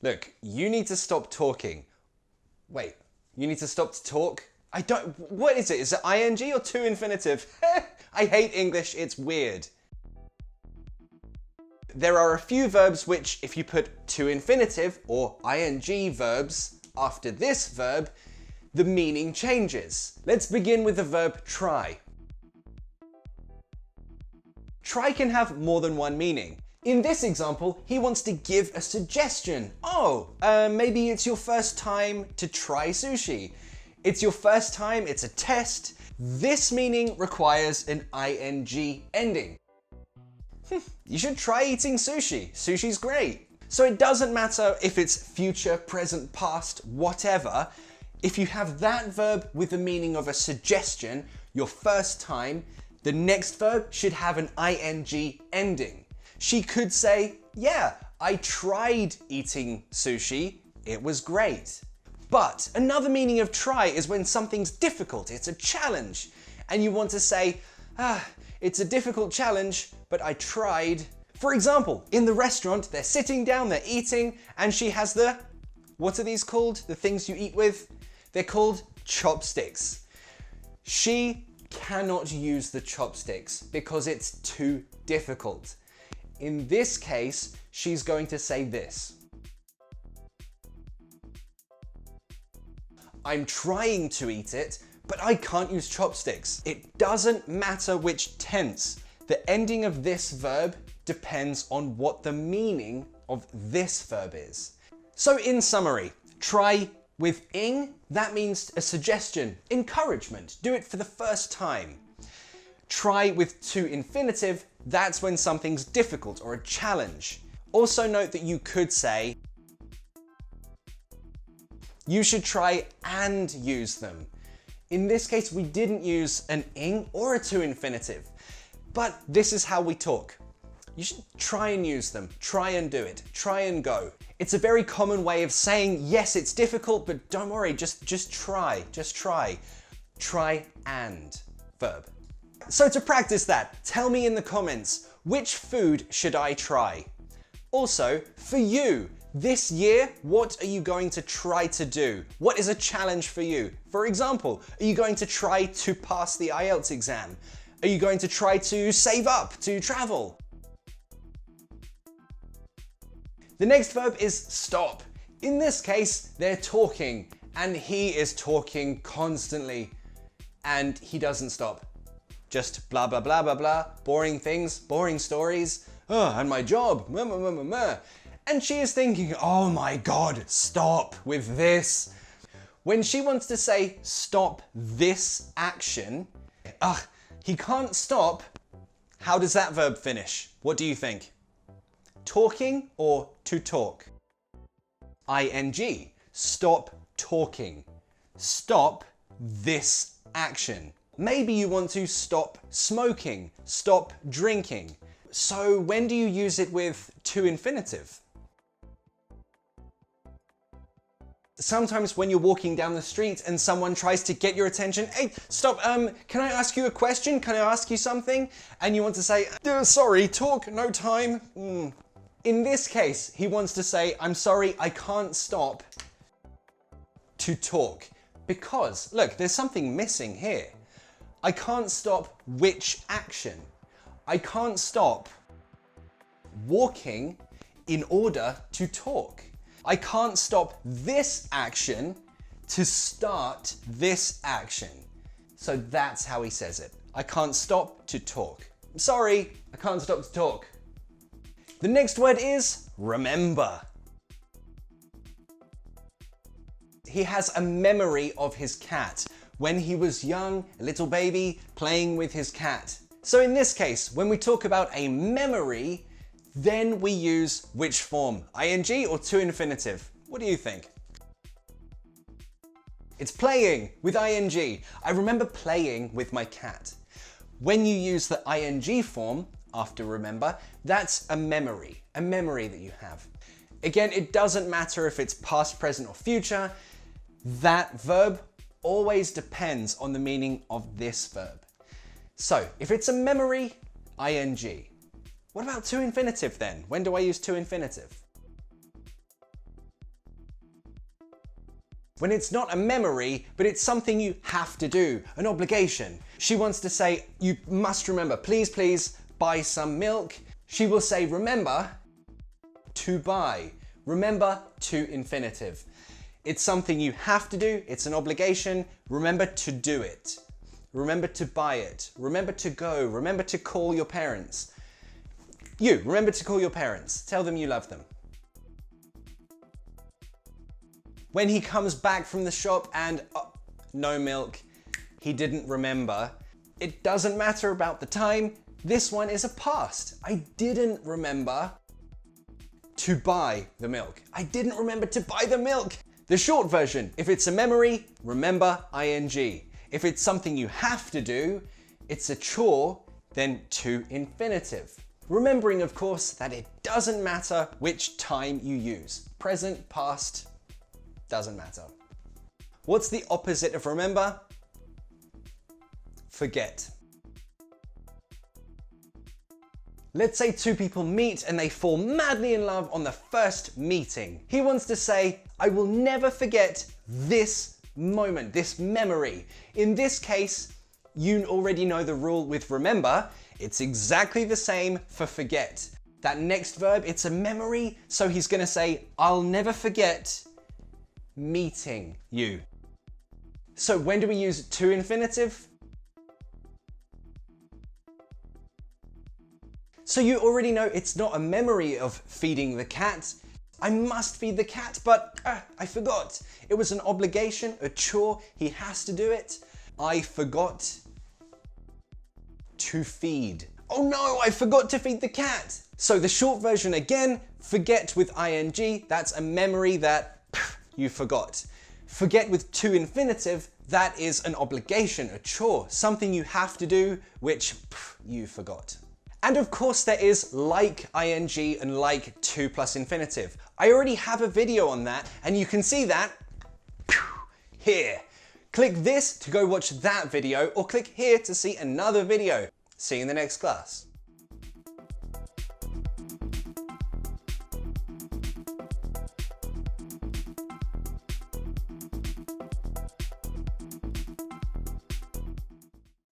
Look, you need to stop talking. Wait, you need to stop to talk? What is it? Is it ing or to infinitive? I hate English, it's weird. There are a few verbs which, if you put to infinitive or ing verbs after this verb, the meaning changes. Let's begin with the verb try. Try can have more than one meaning. In this example, he wants to give a suggestion. Maybe it's your first time to try sushi. It's your first time, it's a test. This meaning requires an ing ending. You should try eating sushi. Sushi's great. So it doesn't matter if it's future, present, past, whatever. If you have that verb with the meaning of a suggestion, your first time, the next verb should have an ing ending. She could say, yeah, I tried eating sushi. It was great. But another meaning of try is when something's difficult, it's a challenge. And you want to say, it's a difficult challenge, but I tried. For example, in the restaurant, they're sitting down, they're eating, and she has what are these called? The things you eat with? They're called chopsticks. She cannot use the chopsticks because it's too difficult. In this case, she's going to say this. I'm trying to eat it, but I can't use chopsticks. It doesn't matter which tense. The ending of this verb depends on what the meaning of this verb is. So in summary, try with ing, that means a suggestion, encouragement, do it for the first time. Try with to infinitive, that's when something's difficult or a challenge. Also note that you could say, you should try and use them. In this case, we didn't use an ing or a to infinitive, but this is how we talk. You should try and use them, try and do it, try and go. It's a very common way of saying, yes, it's difficult, but don't worry, just try. Try and verb. So to practice that, tell me in the comments, which food should I try? Also, for you, this year, what are you going to try to do? What is a challenge for you? For example, are you going to try to pass the IELTS exam? Are you going to try to save up to travel? The next verb is stop. In this case, they're talking, and he is talking constantly, and he doesn't stop. Just blah, blah, blah, blah, blah, boring things, boring stories. And my job, And she is thinking, oh my God, stop with this. When she wants to say, stop this action, he can't stop. How does that verb finish? What do you think? Talking or to talk? ing, stop talking. Stop this action. Maybe you want to stop smoking, stop drinking. So when do you use it with to infinitive? Sometimes when you're walking down the street and someone tries to get your attention, hey, stop, can I ask you a question? Can I ask you something? And you want to say, sorry, talk, no time. In this case, he wants to say, I'm sorry, I can't stop to talk. Because, look, there's something missing here. I can't stop which action? I can't stop walking in order to talk. I can't stop this action to start this action. So that's how he says it. I can't stop to talk. Sorry, I can't stop to talk. The next word is remember. He has a memory of his cat when he was young, a little baby, playing with his cat. So in this case, when we talk about a memory, then we use which form? ing or to infinitive? What do you think? It's playing with ing. I remember playing with my cat. When you use the ing form after remember, that's a memory that you have. Again, it doesn't matter if it's past, present, or future. That verb always depends on the meaning of this verb. So if it's a memory, ing. What about to infinitive then? When do I use to infinitive? When it's not a memory, but it's something you have to do, an obligation. She wants to say, you must remember, please, please buy some milk. She will say, remember to buy. Remember to infinitive. It's something you have to do, it's an obligation. Remember to do it. Remember to buy it. Remember to go. Remember to call your parents. You, remember to call your parents. Tell them you love them. When he comes back from the shop and no milk, he didn't remember. It doesn't matter about the time. This one is a past. I didn't remember to buy the milk. I didn't remember to buy the milk. The short version, if it's a memory, remember ing. If it's something you have to do, it's a chore, then to infinitive. Remembering, of course, that it doesn't matter which time you use. Present, past, doesn't matter. What's the opposite of remember? Forget. Let's say two people meet and they fall madly in love on the first meeting. He wants to say, I will never forget this moment, this memory. In this case, you already know the rule with remember. It's exactly the same for forget. That next verb, it's a memory, so he's gonna say, I'll never forget meeting you. So when do we use to infinitive? So you already know it's not a memory of feeding the cat. I must feed the cat, but I forgot. It was an obligation, a chore, he has to do it. I forgot to feed. Oh no, I forgot to feed the cat. So the short version again, forget with ing, that's a memory that you forgot. Forget with to infinitive, that is an obligation, a chore, something you have to do, which you forgot. And of course there is like ing and like to plus infinitive. I already have a video on that and you can see that here. Click this to go watch that video or click here to see another video. See you in the next class.